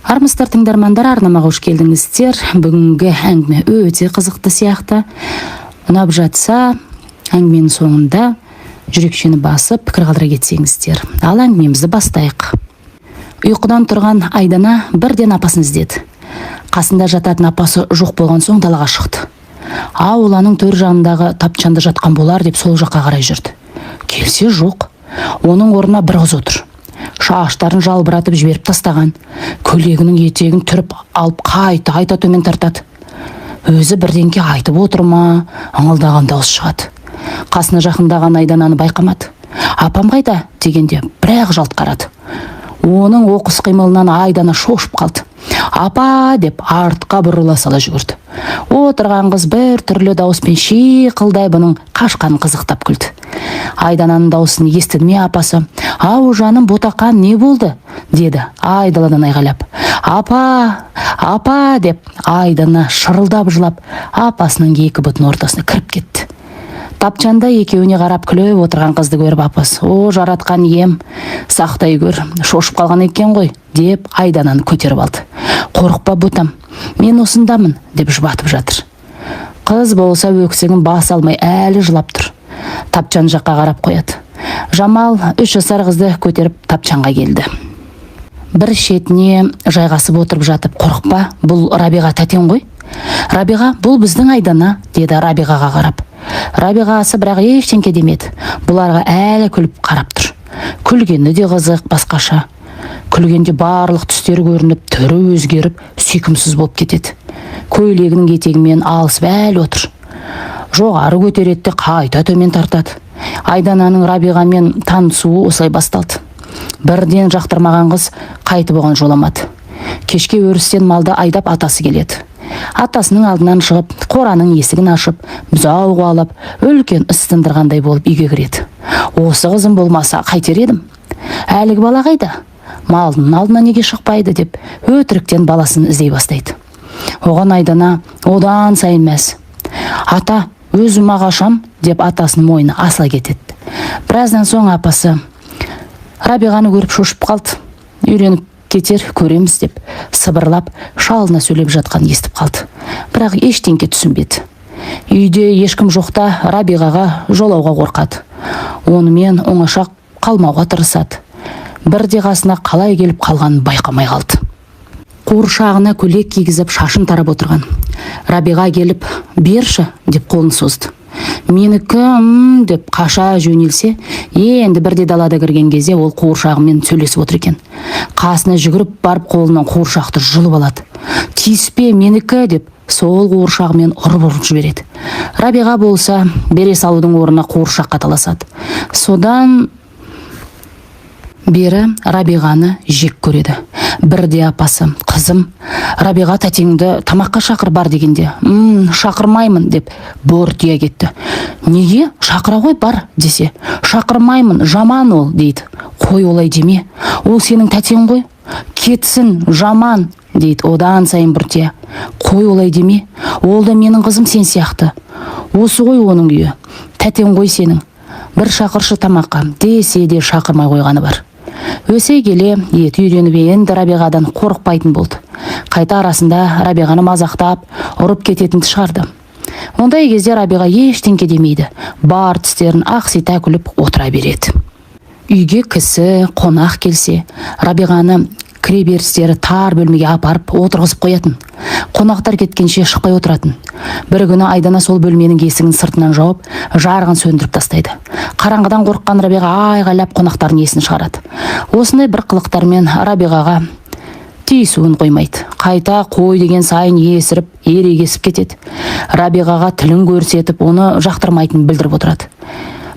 Армысыздар тыңдармандар, арнамаға қош келдіңіздер. Бүгінгі әңгіме өте қызықты сияқты. Ұнап жатса, әңгіменің соңында жүрекшені басып, пікір қалдыра кетсеңіздер. Ал әңгімемізді бастайық. Ұйқыдан тұрған Айдана бірден апасын іздеді. Қасында жататын апасы жоқ болған соң далаға шықты. Ауланың төр жағындағы тапчанда жатқан болар деп сол жаққа қарай жүрді. Келсе жоқ. Оның орнына бір қыз отыр. Шаштарын жалбыратып жіберіп тастаған, көйлегінің етегін түріп алып қайта төмен тартады. Өзі бірдеңке айтып отыр ма, аңылдаған дауыс шығады. Қасына жақындаған Айдананы байқамады. Апам қайда дегенде бірақ жалт қарады. Оның оқыс қимылынан Айдана шошып қалды. Апа деп артқа бұрыла сала жүгірді. Отырған қыз бір түрлі дауыспен шиқылдай бұның қашқанын қызықтап күлді. Айдананың дауысын естіді ме апасы? Ау жаным, ботақан, не болды? Деді айдаладан айғайлап. Апа деп Айдана шырылдап жылап апасының екі бұтының ортасына кіріп кетті. Тапчанда екеуіне қарап күліп отырған қызды көріп апасы: "О, жаратқан ем, сақтай көр, шошып қалған екен ғой", деп Айдананы көтеріп алды. "Қорықпа ботам, мен осындамын", деп жұбатып жатыр. Қыз болса өксігін бас алмай әлі жылап тұр. Тапчан жаққа қарап қояды. Жамал 3 жасар қызды көтеріп тапчанға келді. Бір шетіне жайғасып отырып жатып: "Қорықпа, бұл Рабиға тәтең ғой". "Рабиға, бұл біздің Айдана", деді Рабиғаға қарап. Рабиғасы бірақ ештеңке демеді. Бұларға әлі күліп қарап тұр. Күлгені де қызық, басқаша. Күлгенде барлық түстері көрініп, түрі өзгеріп, сүйкімсіз болып кетеді. Көйлегінің етегімен алысып әлі отыр. Жоғары көтереді де қайта төмен тартады. Айдананың Рабиғамен танысуы осылай басталды. Бірден жақтырмаған қыз қайтып оған жоламады. Кешке өрістен малды айдап атасы келеді. Атасының алдынан шығып, қораның есігін ашып, бұзау қуалап, үлкен іс тындырғандай болып үйге кіреді. "Осы қызым болмаса қайтер едім? Әлгі бала қайда? Малдың алдына неге шықпайды?" деп өтіріктен баласын іздей бастайды. Оған Айдана одан сайын мәз. "Ата, өзім ағашам", деп атасының мойны асыла кетеді. Біраздан соң апасы Рабиғаны көріп шошып қалды. "Үйреніп кетер, көреміз", деп сыбырлап шалына сөйлеп жатқан естіп қалды. Бірақ ештеңке түсінбеді. Үйде ешкім жоқта Рабиғаға жолауға қорқады. Онымен оңаша қалмауға тырысады. Бірде қасына қалай келіп қалғанын байқамай қалды. Қуыршағына көйлек кигізіп шашын тарап отырған. Рабиға келіп: "Берші", деп қолын созды. "Менікі", деп қаша жөнелсе, енді бірде далада кірген кезде ол қуыршағымен сөйлесіп отыр екен. Қасына жүгіріп барып қолынан қуыршақты жұлып алады. "Тиіспе, менікі", деп сол қуыршағымен ұрып жібереді. Рабиға болса бере салудың орнына қуыршаққа таласады. Содан бері Рабиғаны жек көреді. Бірде апасы: "Қызым, Рабиға тәтеңді тамаққа шақыр бар" дегенде: "Шақырмаймын", деп бөртия кетті. "Неге? Шақыра ғой бар", десе: "Шақырмаймын, жаман ол", дейді. "Қой, олай деме, ол сенің тәтең ғой". "Кетсін, жаман", дейді одан сайын бөртия. "Қой, олай деме, ол да менің қызым сен сияқты. Осы ғой оның үйі, тәтең ғой сенің. Бір шақыршы тамаққа", десе де шақырмай қойғаны бар. Өсе келе еті үйреніп енді Рабиғадан қорықпайтын болды. Қайта арасында Рабиғаны мазақтап, ұрып кететінді шығарды. Ондай кезде Рабиға ештеңке демейді. Бар тістерін ақсита күліп отыра береді. Үйге кісі, қонақ келсе, Рабиғаны кіреберістері тар бөлмеге апарып отырғызып қоятын. Қонақтар кеткенше шықпай отыратын. Бір күні Айдана сол бөлменің есігін сыртынан жауып, жарығын сөндіріп тастайды. Қараңғыдан қорыққан Рабиға айғайлап қонақтардың есін шығарады. Осындай бір қылықтармен Рабиғаға тиісуін қоймайды. Қайта қой деген сайын есіріп, ерегесіп кетеді. Рабиғаға тілін көрсетіп, оны жақтырмайтынын білдіріп отырады.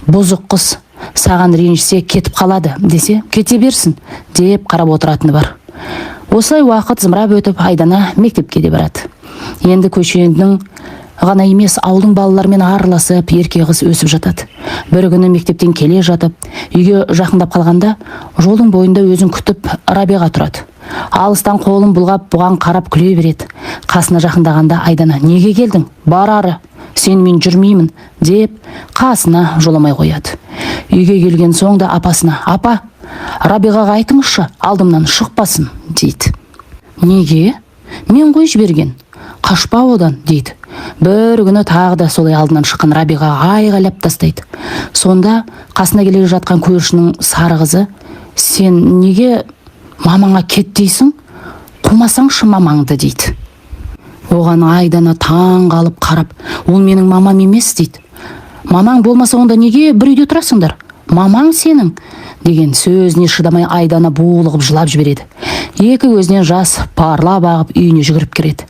"Бұзық қыз, саған ренжісе кетіп қалады", десе: "Кете берсін", деп қарап отыратыны бар. Осылай уақыт зымырап өтіп, Айдана мектепке де барады. Енді көшенің ғана емес, ауылдың балаларымен араласып, ерке қыз өсіп жатады. Бір күні мектептен келе жатып, үйге жақындап қалғанда, жолдың бойында өзін күтіп Рабиға тұрады. Алыстан қолын бұлғап, бұған қарап күле береді. Қасына жақындағанда Айдана: "Неге келдің? Бар ары, сенімен жүрмеймін", деп қасына жоламай қояды. Үйге келген соң да апасына: "Апа, Рабиғаға айтыңызшы, алдымнан шықпасын", дейді. Неге? Мен ғой жіберген. Қашпа одан, дейді. Бір күні тағы да солай алдынан шыққан Рабиғаға айғайлап тастайды. Сонда қасына келе жатқан көршінің сары қызы: сен неге мамаңа кет дейсің? Қумасаңшы мамаңды, дейді. Оған Айдана таң қалып қарап: ол менің мамам емес, дейді. Мамаң болмаса онда неге бір үйде тұрасыңдар? Мамаң сенің, деген сөзіне шыдамай Айдана булығып жылап жібереді. Екі көзінен жас парлап ағып үйіне жүгіріп кіреді.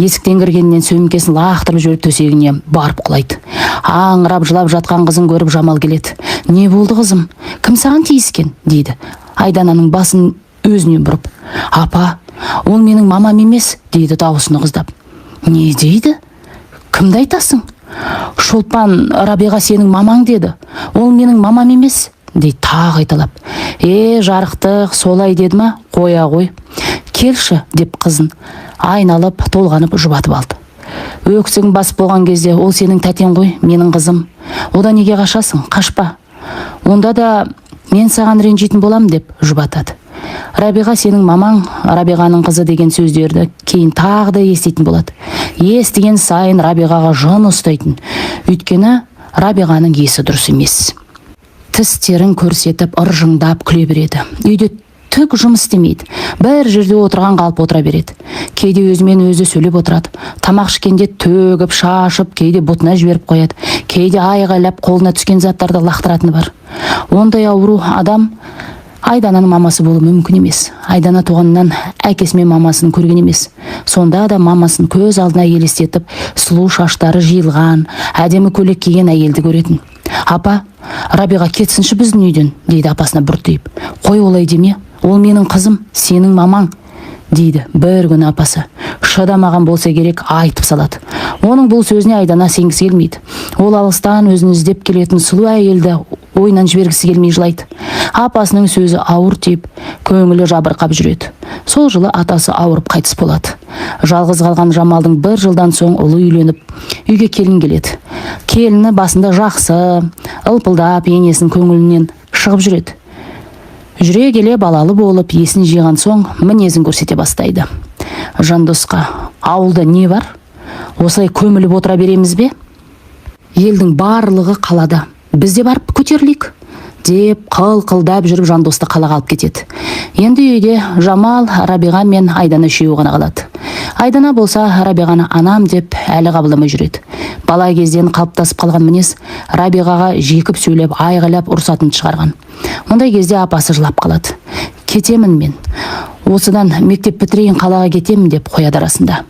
Есіктен кіргеннен сөмкесін лақтырып жіберіп төсегіне барып құлайды. Аңырап жылап жатқан қызын көріп Жамал келеді. Не болды қызым? Кім саған тиіскен? дейді. Айдананың басын өзінен бұрып: апа, ол менің мамам емес, дейді дауысын ығыздап. Не дейді? Кімді айтасың? Шолпан Рабиға сенің мамаң деді. Ол менің мамам емес, дейді тағы айталап. Жарықтық, солай деді ма? Қоя ғой. Келші, деп қызын айналып толғанып жұбатып алды. Өксігің басып болған кезде: ол сенің тәтең ғой, менің қызым. Одан неге қашасың? Қашпа. Онда да мен саған ренжитін болам, деп жұбатады. Рабиға сенің мамаң, Рабиғаның қызы деген сөздерді кейін тағы да еститін болады. Естіген сайын Рабиғаға жын ұстайтын. Өйткені Рабиғаның есі дұрыс емес. Тістерін көрсетіп ыржыңдап күле береді. Үйде түк жұмыс істемейді. Бір жерде отырған қалып отыра береді. Кейде өзімен өзі сөйлеп отырады. Тамақ ішкенде төгіп, шашып, кейде бұтына жіберіп қояды. Кейде айғайлап қолына түскен заттарды лақтыратыны бар. Ондай ауру адам Айдананың мамасы болуы мүмкін емес. Айдана туғаннан әкесі мен мамасын көрген емес. Сонда да мамасын көз алдына елестетіп, сұлу шаштары жиылған, әдемі көйлек киген әйелді көретін. Апа, Рабиға кетсінші біздің үйден, дейді апасына бұртиып. Қой, олай деме, ол менің қызым, сенің мамаң, дейді. Бір күні апасы шыдамаған болса керек айтып салады. Оның бұл сөзіне Айдана сенгісі келмейді. Ол алыстан өзін іздеп келетін сұлу әйелді ойынан жібергісі келмей жылайды. Апасының сөзі ауыр тиіп, көңілі жабырқап жүреді. Сол жылы атасы ауырып қайтыс болады. Жалғыз қалған Жамалдың бір жылдан соң ұлы үйленіп, үйге келін келеді. Келіні басында жақсы, ылпылдап, енесінің көңілінен шығып жүреді. Жүре келе балалы болып, есін жиған соң мінезін көрсете бастайды. Жандосқа: ауылда не бар? Осылай көміліп отыра береміз бе? Елдің барлығы қалада, бізде барып көтерілейік, деп қылқылдап жүріп Жандосты қалаға алып кетеді. Енді үйде Жамал, Рабиға мен Айдана үшеуі ғана қалады. Айдана болса Рабиғаны анам деп әлі қабылдамай жүреді. Бала кезден қалыптасып қалған мінез Рабиғаға жекіп сөйлеп, айғайлап ұрсатын шығарған. Мұндай кезде апасы жылап қалады. Кетемін мен. Осыдан мектеп бітірейін, қалаға кетемін, деп қояды арасында.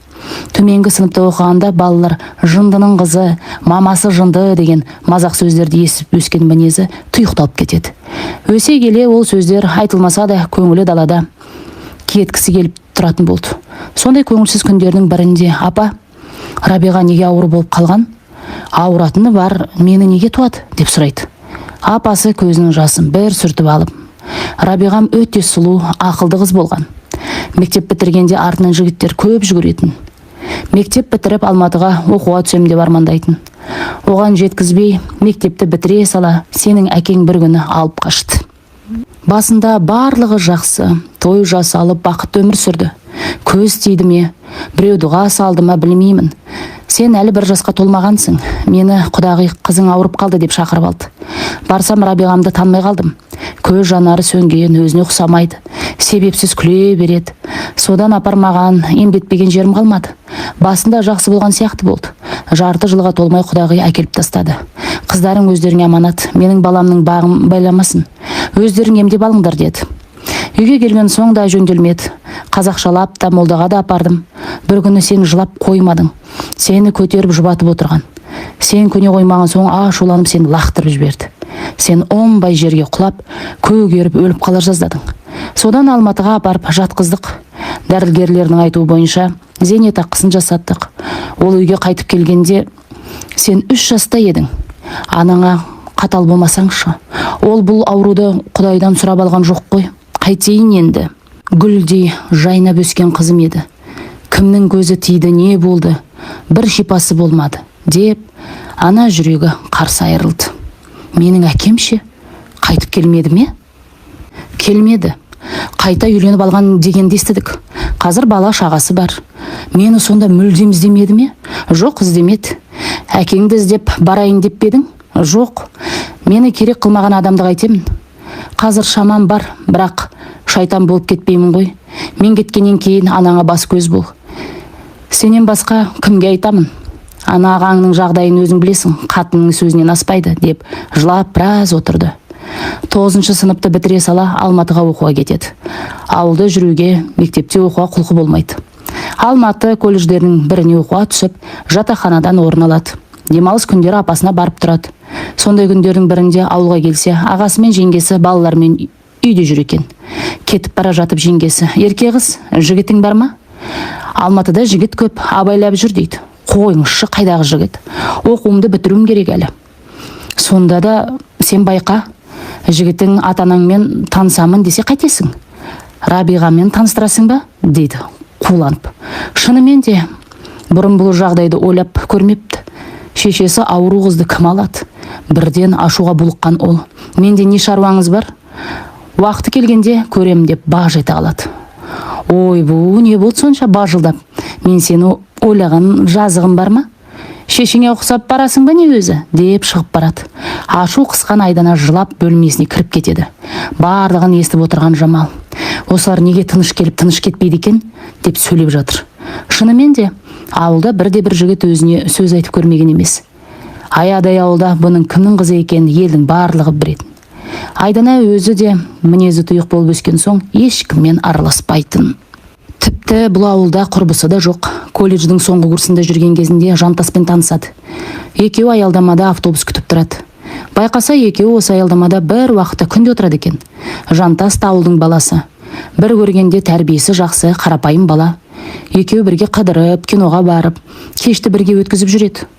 Төменгі сыныпта оқығанда балалар жындының қызы, мамасы жынды деген мазақ сөздерді естіп өскен мінезі тұйықталып кетеді. Өсе келе ол сөздер айтылмаса да көңілі далада кеткісі келіп тұратын болды. Сондай көңілсіз күндердің бірінде: апа, Рабиға неге ауыр болып қалған? Ауыратыны бар, мені неге туады, деп сұрайды. Апасы көзінің жасын бір сүртіп алып: Рабиғам өте сұлу, ақылды қыз болған. Мектеп бітіргенде артынан жігіттер көп жүгіретін. Мектеп бітіріп Алматыға оқуға түсем деп армандайтын. Оған жеткізбей, мектепті бітіре сала, сенің әкең бір күні алып қашты. Басында барлығы жақсы, той жасалып бақытты өмір сүрді. Көз тиді ме, біреу дұға салды ма білмеймін. Сен әлі бір жасқа толмағансың. Мені құдағи қызың ауырып қалды деп шақырып алды. Барсам Рабиғамды танымай қалдым. Көз жанары сөнген, өзіне ұқсамайды. Себепсіз күле береді. Содан апармаған, емдетпеген жерім қалмады. Басында жақсы болған сияқты болды. Жарты жылға толмай құдағи әкеліп тастады. Қыздарың өздеріңе аманат, менің баламның бағым байламасын. Өздерің емдеп алыңдар, деді. Үйге келген соң да жөнделмеді. Қазақшалап та молдаға да апардым. Бір күні сен жылап қоймадың. Сені көтеріп жұбатып отырған. Сен көне қоймаған соң ашуланып сені лақтырып жіберді. Сен оңбай жерге құлап, көгеріп өліп қалар жаздадың. Содан Алматыға апарып жатқыздық. Дәрігерлердің айтуы бойынша зейнетақысын жасаттық. Ол үйге қайтып келгенде сен 3 жаста едің. Анаңа қатал болмасаңшы. Ол бұл ауруды Құдайдан сұрап алған жоқ қой. Қайтейін енді? Гүлдей жайнап өскен қызым еді. Кімнің көзі тиді, не болды? Бір шипасы болмады, деп ана жүрегі қарсы айырылды. Менің әкемше қайтып келмеді ме? Келмеді. Қайта үйленіп алған дегенді естідік. Қазір бала шағасы бар. Мені сонда мүлдем іздемеді ме? Жоқ, іздемеді. Әкеңді іздеп барайын деп пе едің? Жоқ. Мені керек қылмаған адамды қайтемін. Қазір шамам бар, бірақ шайтан болып кетпеймін ғой. Мен кеткеннен кейін анаңа бас көз бол. Сенен басқа кімге айтамын? Ана ағаңның жағдайын өзің білесің, қатынның сөзінен аспайды, деп жылап біраз отырды. 9 сыныпты бітіре сала Алматыға оқуға кетеді. Ауылда жүруге, мектепте оқуға құлқы болмайды. Алматы колледждерінің біріне оқуға түсіп, жатақханадан орын алады. Демалыс күндері апасына барып тұрады. Сондай күндердің бірінде ауылға келсе, ағасы мен жеңгесі балалармен үйде жүр екен. Кетіп бара жатып жеңгесі: ерке қыз, жігітің бар ма? Алматыда жігіт көп, абайлап жүр дейді. Қойыңызшы, қайдағы жігіт? Оқуымды бітіруім керек әлі. Сонда да сен байқа, жігітің ата-анаңмен танысамын десе қайтесің? Рабиғамен таныстырасың ба? Дейді қуланып. Шынымен де бұрын бұл жағдайды ойлап көрмепті. Шешесі ауру қызды кім алады? Бірден ашуға булыққан ол: менде не шаруаңыз бар? Уақыты келгенде көрем деп баж ете қалады. Ой, бұл не болды сонша бажылдап? Мен сені ойлаған жазығым бар ма? Шешеңе ұқсап барасың ба не өзі? Деп шығып барады. Ашу қысқан Айдана жылап бөлмесіне кіріп кетеді. Барлығын естіп отырған Жамал: осылар неге тыныш келіп тыныш кетпейді екен деп сөйлеп жатыр. Шынымен де ауылда бірде-бір жігіт өзіне сөз айтып көрмеген емес. Аядай ауылда бұның кімнің қызы екенін елдің барлығы білетін. Айдана өзі де мінезі тұйық болып өскен соң ешкіммен араласпайтын. Тіпті бұл ауылда құрбысы да жоқ. Колледждің соңғы курсында жүрген кезінде Жантаспен танысады. Екеуі аялдамада автобус күтіп тұрады. Байқаса, екеуі осы аялдамада бір уақытта күнде отырады екен. Жантас ауылдың баласы. Бір көргенде тәрбиесі жақсы, қарапайым бала. Екеуі бірге қыдырып, киноға барып, кешті бірге өткізіп жүреді.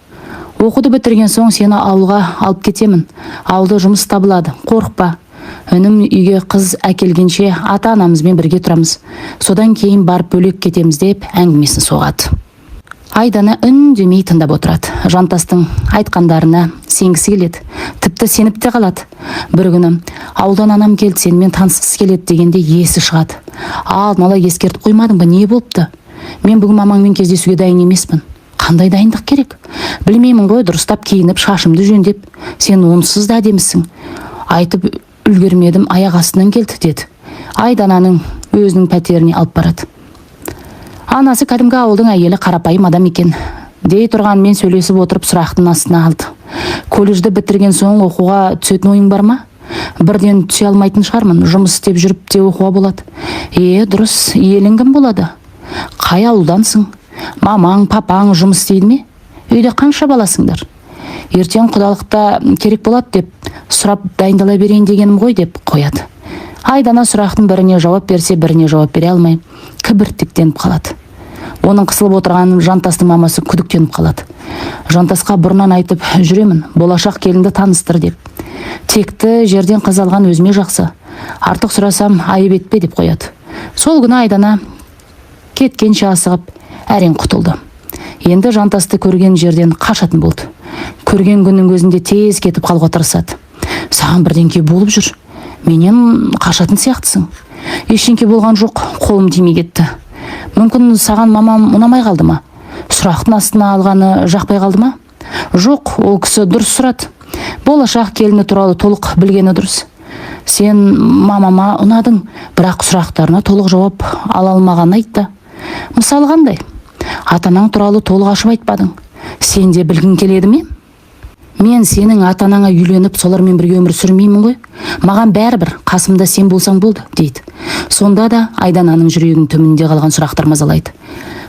Оқуды бітірген соң сені ауылға алып кетемін. Ауылда жұмыс табылады, қорықпа. Үнім үйге қыз әкелгенше ата-анамызбен бірге тұрамыз. Содан кейін барып бөлек кетеміз деп әңгімесін соғады. Айдана үндемей тыңдап отырады. Жантастың айтқандарына сенгісі келеді. Тіпті сеніп те қалады. Бір күні: ауылдан анам келді, сенімен танысқысы келеді дегенде есі шығады. Алдын ала ескертіп қоймадың ба, не болыпты? Мен бүгін мамаңмен кездесуге дайын емеспін. Қандай дайындық керек? Білмеймін ғой, дұрыстап киініп, шашымды жөндеп. Сен онсыз да әдемісің. Айтып үлгермедім, аяқ астынан келді, деді. Айдананың өзінің пәтеріне алып барады. Анасы кәдімгі ауылдың әйелі, қарапайым адам екен. Дей тұрғанмен сөйлесіп отырып сұрақтың астына алды. Колледжді бітірген соң оқуға түсетін ойың бар ма? Бірден түсе алмайтын шығармын, жұмыс істеп жүріп те оқуға болады. Дұрыс, елің кім болады? Қай ауылдансың? Мамаң, папаң жұмыс істейді ме? Үйде қанша баласыңдар? Ертең құдалықта керек болады деп сұрап дайындала берейін дегенім ғой, деп қояды. Айдана сұрақтың біріне жауап берсе, біріне жауап бере алмай кібіртіктеніп қалады. Оның қысылып отырған Жантастың мамасы күдіктеніп қалады. Жантасқа бұрыннан айтып жүремін, болашақ келінді таныстыр деп. Текті жерден қыз алған өзіме жақсы. Артық сұрасам айып етпе деп қояды. Сол күні Айдана кеткенше асығып әрең құтылды. Енді Жантасты көрген жерден қашатын болды. Көрген күннің өзінде тез кетіп қалуға тырысады. Саған бірдеңке болып жүр. Менен қашатын сияқтысың. Ештеңке болған жоқ, қолым тимей кетті. Мүмкін саған мамам ұнамай қалды ма? Сұрақтың астына алғаны жақпай қалды ма? Жоқ, ол кісі дұрыс сұрады. Болашақ келіні туралы толық білгені дұрыс. Сен мамама ұнадың, бірақ сұрақтарына толық жауап ала алмағанын айтты. Мысалы қандай? Атанаң туралы толық ашып айтпадың. Сен де білгің келеді ме? Мен сенің ата-анаңа үйленіп, солармен бірге өмір сүрмеймін ғой. Маған бәрібір, қасымда сен болсаң болды, дейді. Сонда да Айдананың жүрегінің төменінде қалған сұрақтар мазалайды.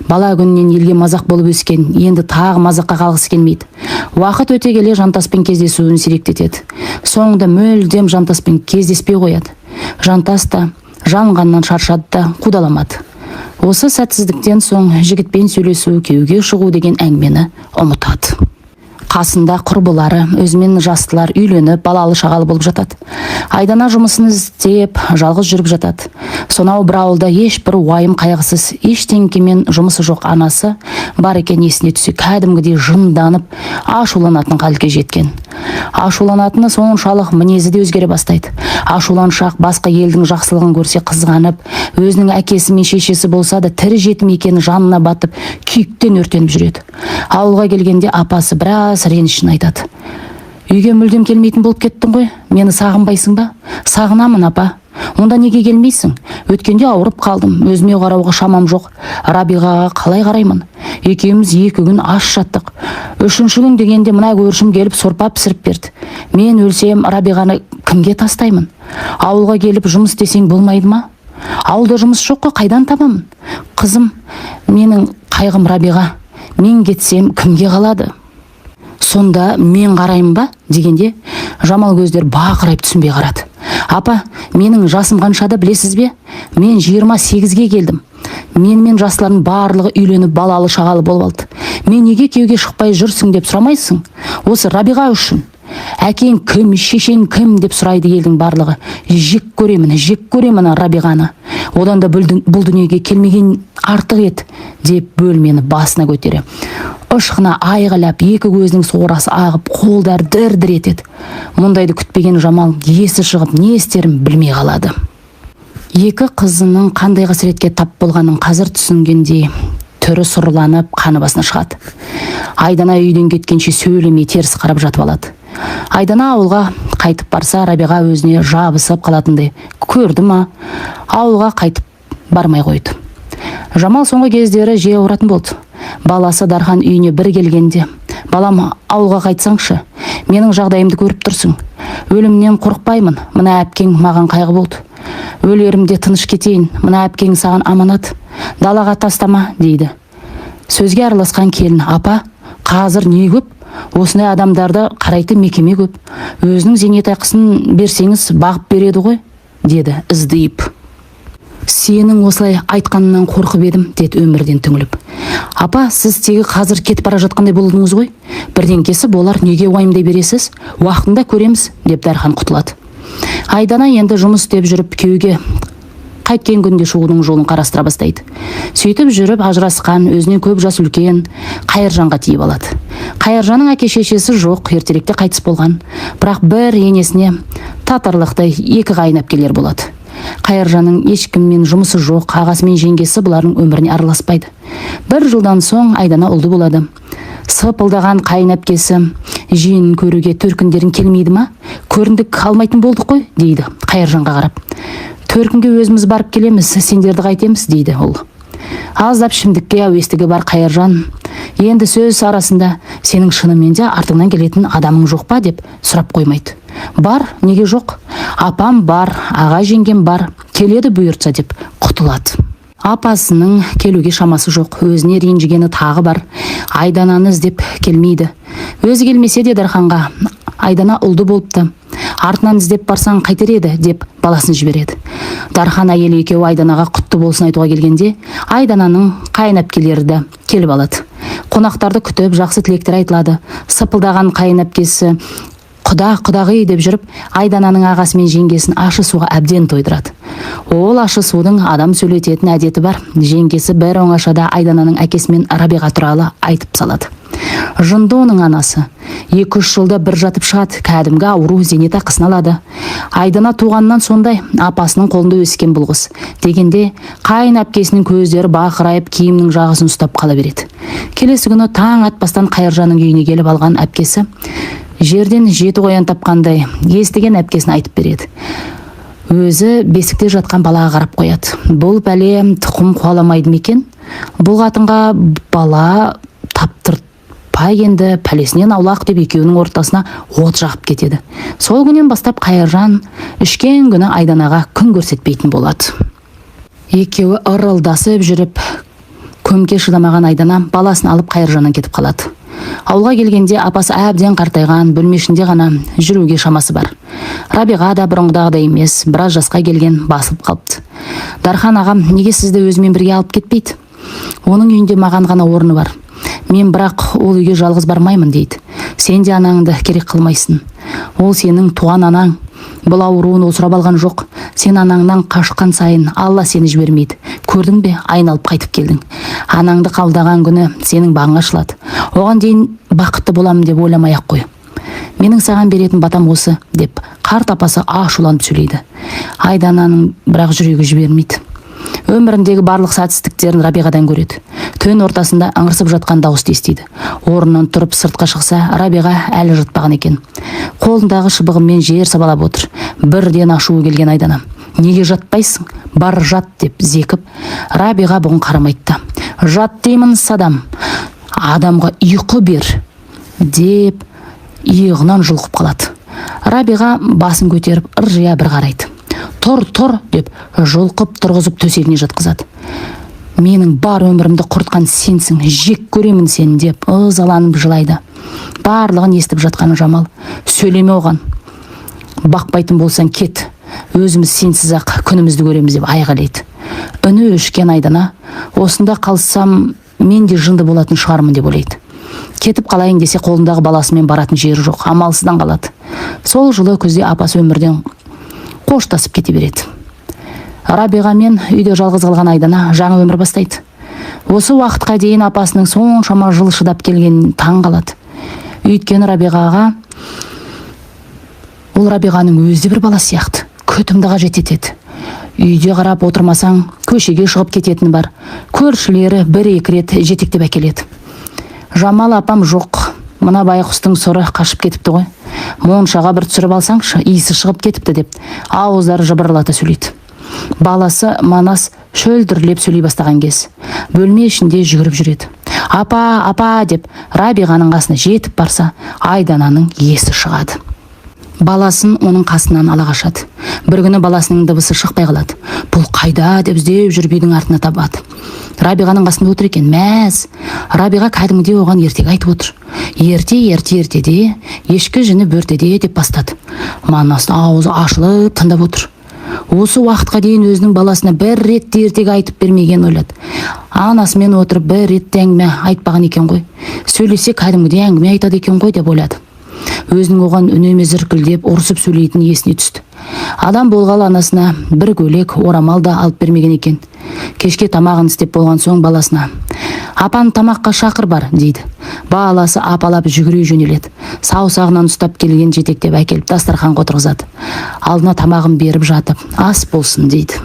Бала күнінен елге мазақ болып өскен, енді тағы мазаққа қалғысы келмейді. Уақыт өте келе Жантаспен кездесуін сиректетеді. Соңында мүлдем Жантаспен кездеспей қояды. Жантас та жанғаннан шаршады да қудаламады. Осы сәтсіздіктен соң жігітпен сөйлесу, күйеуге шығу деген әңгімені ұмытады. Қасында құрбылары, өзімен жастылар үйленіп, балалы шағалы болып жатады. Айдана жұмысын іздеп, жалғыз жүріп жатады. Сонау бір ауылда ешбір уайым қайғысыз, ештеңкемен жұмысы жоқ анасы бар екен есіне түсе, кәдімгідей жынданып, ашуланатын халге жеткен. Ашуланатыны соншалық мінезі де өзгере бастайды. Ашуланшақ басқа елдің жақсылығын көрсе қызғанып, өзінің әкесі мен шешесі болса да тірі жетім екенін жанына батып, күйіктен өртеніп жүреді. Ауылға келгенде апасы біраз ренішін айтады. Үйге мүлдем келмейтін болып кеттің ғой, мені сағынбайсың ба? Сағынамын, апа. Онда неге келмейсің? Өткенде ауырып қалдым, өзіме қарауға шамам жоқ. Рабиғаға қалай қараймын? Екеуміз 2 күн аш жаттық. 3-ші күн дегенде мына көршім келіп сорпа пісіріп берді. Мен өлсем, Рабиғаны кімге тастаймын? Ауылға келіп жұмыс десең болмайды ма? Ауылда жұмыс жоқ қой, қайдан табамын? Қызым, менің қайғым Рабиға. Мен кетсем кімге қалады? Сонда мен қараймын ба? Дегенде Жамал көздер бақырайып түсінбей қарады. Апа, менің жасым қаншада білесіз бе? Мен 28-ге келдім. Мен жастардың барлығы үйленіп балалы шағалы болып алды. Мен неге күйеуге шықпай жүрсің деп сұрамайсың? Осы Рабиға үшін. Әкең кім, шешең кім деп сұрайды елдің барлығы. Жек көремін Рабиғаны. Одан да бұл дүниеге келмеген артық ет деп бөлмені басына көтере. Ышқына айғалап, 2 көзінің соғырасы ағып, қолдар дір-дір етеді. Мұндайды күтпеген Жамал есі шығып, не істерін білмей қалады. 2 қызының қандай қасіретке тап болғанын қазір түсінгендей, түрі сұрланып, қаны басына шығады. Айдана үйден кеткенше сөйлемей теріс қарап жатып алады. Айдана ауылға қайтып барса, Рабиға өзіне жабысып қалатындай көрді ма, ауылға қайтып бармай қойды. Жамал соңғы кездері жиі ауыратын болды. Баласы Дархан үйіне бір келгенде, балам, ауылға қайтсаңшы, менің жағдайымды көріп тұрсың. Өлімнен қорықпаймын, мына әпкең маған қайғы болды. Өлерімде тыныш кетейін, мына әпкең саған аманат, далаға тастама, дейді. Сөзге араласқан келін, апа, қазір не көп? Осындай адамдарды қарайтын мекеме көп. Өзінің зейнетақысын берсеңіз бағып береді ғой, деді іздейіп. Сенің осылай айтқанынан қорқып едім, деді өмірден түңіліп. Апа, сіз тегі қазір кетіп бара жатқандай болдыңыз ғой. Бірдеңкесі болар, неге уайымдай бересіз? Уақытында көреміз, деп Дархан құтылады. Айдана енді жұмыс істеп жүріп күйеуге қайткен күнде шығудың жолын қарастыра бастайды. Сөйтіп жүріп ажырасқан, өзінен көп жас үлкен Қайыржанға тиіп алады. Қайыржанның әке шешесі жоқ, ертеректе қайтыс болған. Бірақ бір енесіне татарлықтай 2 қайынәпкелер болады. Қайыржанның ешкіммен жұмысы жоқ, ағасы мен жеңгесі бұлардың өміріне араласпайды. 1 жылдан соң Айдана ұлды болады. Сыпылдаған қайынәпкесі жиынын көруге төркіндерін келмейді ма? Көріндік алмайтын болдық қой, дейді Қайыржанға қарап. Төркінге өзіміз барып келеміз, сендерді қайтеміз, дейді ол. Аздап шімдікке әуестігі бар Қайыржан енді сөз арасында сенің шынымен де артыңнан келетін адамың жоқ па деп сұрап қоймайды. Бар, неге жоқ? Апам бар, аға жеңгем бар, келеді бұйыртса деп құтылады. Апасының келуге шамасы жоқ, өзіне ренжігені тағы бар. Айдананы іздеп келмейді. Өзі келмесе де Дарханға, Айдана ұлды болыпты, артынан іздеп барсаң қайтер еді деп баласын жібереді. Дархан әйелі екеуі Айданаға құтты болсын айтуға келгенде, Айдананың қайынәпкелері де келіп алады. Қонақтарды күтіп, жақсы тілектер айтылады. Сыпылдаған қайынәпкесі құдағи деп жүріп, Айдананың ағасы мен жеңгесін ащы суға әбден тойдырады. Ол ащы судың адам сөйлететін әдеті бар. Жеңгесі бір оңашада Айдананың әкесімен Рабиға туралы айтып салады. Жынды оның анасы. 2-3 жылда бір жатып шығады, кәдімгі ауру зейнетақысын алады. Айдана туғаннан сондай, апасының қолында өскен бұл қыз. Дегенде қайын әпкесінің көздері бақырайып, киімнің жағасын ұстап қала береді. Келесі күні таң атпастан Қайыржанның үйіне келіп алған әпкесі жерден 7 қоян тапқандай естіген әпкесін айтып береді. Өзі бесікте жатқан балаға қарап қояды. Бұл бәле тұқым қуаламайды ма екен? Бұл қатынға бала таптыртпай енді пәлесінен аулақ деп екеуінің ортасына от жағып кетеді. Сол күннен бастап Қайыржан ішкен күні Айданаға күн көрсетпейтін болады. Екеуі ырылдасып жүріп, көмке шыдамаған Айдана баласын алып Қайыржаннан кетіп қалады. Ауылға келгенде апасы әбден қартайған, бөлмесінде ғана жүруге шамасы бар. Рабиға да бұрынғыдағыдай емес, біраз жасқа келген, басылып қалыпты. Дархан ағам неге сізді өзімен бірге алып кетпейді? Оның үйінде маған ғана орны бар. Мен бірақ ол үйге жалғыз бармаймын, дейді. Сен де анаңды керек қылмайсың. Ол сенің туған анаң. Бұл ауруын ол сұрап алған жоқ. Сен анаңнан қашқан сайын Алла сені жібермейді. Көрдің бе, айналып қайтып келдің. Анаңды қабылдаған күні сенің бағың ашылады. Оған дейін бақытты боламын деп ойламай-ақ қой. Менің саған беретін батам осы, деп қарт апасы ашуланып сөйлейді. Айдананың бірақ жүрегі жібермейді. Өміріндегі барлық сәтсіздіктерін Рабиғадан көреді. Түн ортасында ыңырсып жатқан дауысты естиді. Орнынан тұрып сыртқа шықса, Рабиға әлі жатпаған екен. Қолындағы шыбығымен жер сабалап отыр. Бірден ашуы келген Айдана: неге жатпайсың? Бар жат, деп зекіп. Рабиға бұғын қарамайды. Жат деймін, садам. Адамға ұйқы бер, деп иығынан жұлқып қалады. Рабиға басын көтеріп ыржия бір қарайды. Тұр, деп жұлқып тұрғызып төсегіне жатқызады. Менің бар өмірімді құртқан сенсің, жек көремін сені, деп ызаланып жылайды. Барлығын естіп жатқаны Жамал: сөйлеме оған, бақпайтын болсаң кет, өзіміз сенсіз ақ күнімізді көреміз, деп айғайлайды. Үні өшкен Айдана: осында қалсам мен де жынды болатын шығармын, деп ойлайды. Кетіп қалайын десе, қолындағы баласымен баратын жері жоқ, амалсыздан қалады. Сол жылы күзде апасы өмірден қоштасып кете береді. Рабиға мен үйде жалғыз қалған Айдана жаңа өмір бастайды. Осы уақытқа дейін апасының соншама жыл шыдап келгенін таң қалады. Өйткені ол Рабиғаның өзі бір бала сияқты, күтімді қажет етеді. Үйде қарап отырмасаң, көшеге шығып кететіні бар. Көршілері бір-екі рет жетектеп әкеледі. Жамал апам жоқ, мына байқұстың сұры қашып кетіпті ғой. Моншаға бір түсіріп алсаңшы, иісі шығып кетіпті, деп ауыздары жыбырлата сөйлейді. Баласы Манас шөлдірлеп сөйлей бастаған кез бөлме ішінде жүгіріп жүреді. Апа, деп Рабиғаның қасына жетіп барса, Айдананың есі шығады. Баласын оның қасынан ала қашады. Бір күні баласының дыбысы шықпай қалады. Бұл қайда, деп іздеп жүріп үйдің артына табады. Рабиғаның қасында отыр екен. Мәз. Рабиға кәдімгідей оған ертегі айтып отыр. Ертеде, ешкі жіні бөртеде, деп бастады. Манастың аузы ашылып тыңдап отыр. Осы уақытқа дейін өзінің баласына бір рет ертегі айтып бермеген ойлады. Анасымен отырып бір рет әңгіме айтпаған екен ғой. Сөйлесе кәдімгідей әңгіме айтады екен ғой, деп ойлады. Өзінің оған үнеме зіркілдеп ұрысып сөйлейтін есіне түсті. Адам болғалы анасына бір көйлек, орамал да алып бермеген екен. Кешке тамағын істеп болған соң баласына: апаны тамаққа шақыр бар, дейді. Баласы апалап жүгіре жөнеледі. Саусағынан ұстап келген жетектеп әкеліп дастарханға отырғызады. Алдына тамағын беріп жатып: ас болсын, дейді.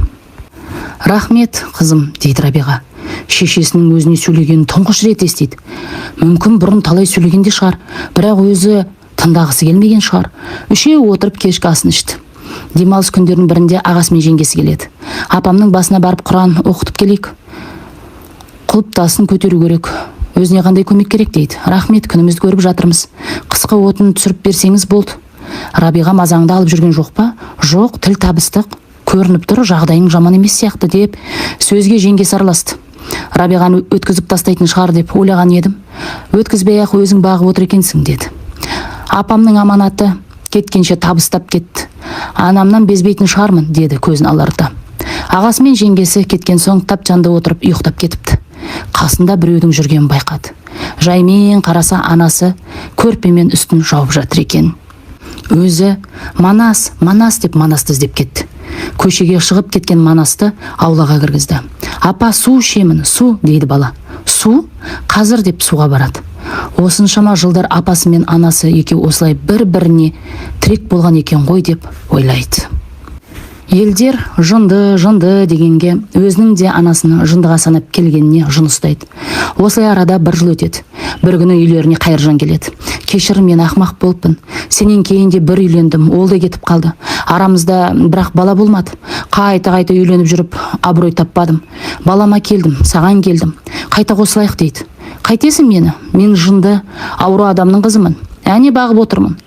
Рахмет, қызым, дейді Рабиға. Шешесінің өзіне сөйлегенін тұңғыш рет естиді. Мүмкін бұрын талай сөйлеген де шығар, бірақ өзі тыңдағысы келмеген шығар. Үшеуі отырып кешкі асын ішті. Демалыс күндерінің бірінде ағасы мен жеңгесі келеді. Апамның басына барып Құран оқытып келейік. Құлыптасын көтеру керек. Өзіне қандай көмек керек, дейді. Рахмет, күнімізді көріп жатырмыз. Қысқы отын түсіріп берсеңіз болды. Рабиға мазаңды алып жүрген жоқ па? Жоқ, тіл табыстық. Көрініп тұр, жағдайың жаман емес сияқты, деп сөзге жеңгесі араласты. Рабиғаны өткізіп тастайтын шығар деп ойлаған едім. Өткізбей-ақ өзің бағып отыр екенсің, деді. Апамның аманаты кеткенше табыстап кетті. Анамнан безбейтін шығармын, деді көзін аларта. Ағасы мен жеңгесі кеткен соң тапжанда отырып ұйықтап кетіпті. Қасында біреудің жүргенін байқады. Жаймен қараса, анасы көрпемен үстін жауып жатыр екен. Өзі Манас, деп Манасты іздеп кетті. Көшеге шығып кеткен Манасты аулаға кіргізді. Апа, су ішемін, су, дейді бала. Су? Қазір, деп суға барады. Осыншама жылдар апасы мен анасы екеу осылай бір-біріне тірек болған екен ғой, деп ойлайды. Елдер жынды дегенге өзінің де анасының жындыға санап келгеніне жын ұстайды. Осылай арада бір жыл өтеді. Бір күні үйлеріне Қайыржан келеді. Кешір, мен ақмақ болыппын. Сенен кейін де бір үйлендім, ол да кетіп қалды. Арамызда бірақ бала болмады. Қайта үйленіп жүріп абырой таппадым. Балама келдім, саған келдім. Қайта қосылайық, дейді. Қайтесің мені? Мен жынды, ауру адамның қызымын. Әне бағып отырмын.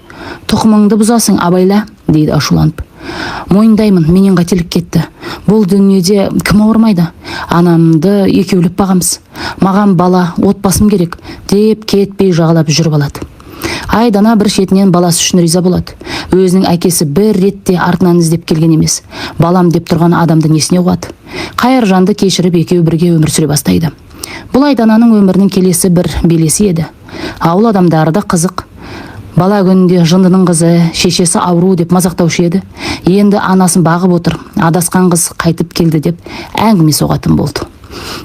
Тұқымыңды бұзасың, абайла, дейді ашуланып. Мойындаймын, менен қателік кетті. Бұл дүниеде кім ауырмайды? Анамды екеулеп бағамыз. Маған бала, отбасым керек, деп кетпей жағалап жүріп алады. Айдана бір шетінен баласы үшін риза болады. Өзінің әкесі бір ретте артынан іздеп келген емес. Балам деп тұрған адамды несіне қуады? Қайыржанды кешіріп екеуі бірге өмір сүре бастайды. Бұл Айдананың өмірінің келесі бір белесі еді. Ауыл адамдары да қызық. Бала күнінде жындының қызы, шешесі ауру деп мазақтаушы еді. Енді анасын бағып отыр, адасқан қыз қайтып келді деп әңгіме соғатын болды.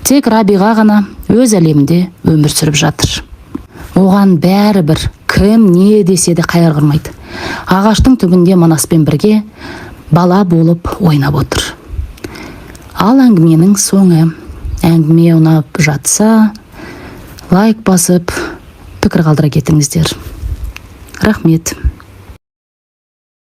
Тек Рабиға ғана өз әлемінде өмір сүріп жатыр. Оған бәрі бір, кім не десе де қайғырмайды. Ағаштың түбінде Манаспен бірге бала болып ойнап отыр. Ал әңгіменің соңы. Әңгіме ұнап жатса, лайк басып, пікір қалдыра кетіңіздер. Рахмет.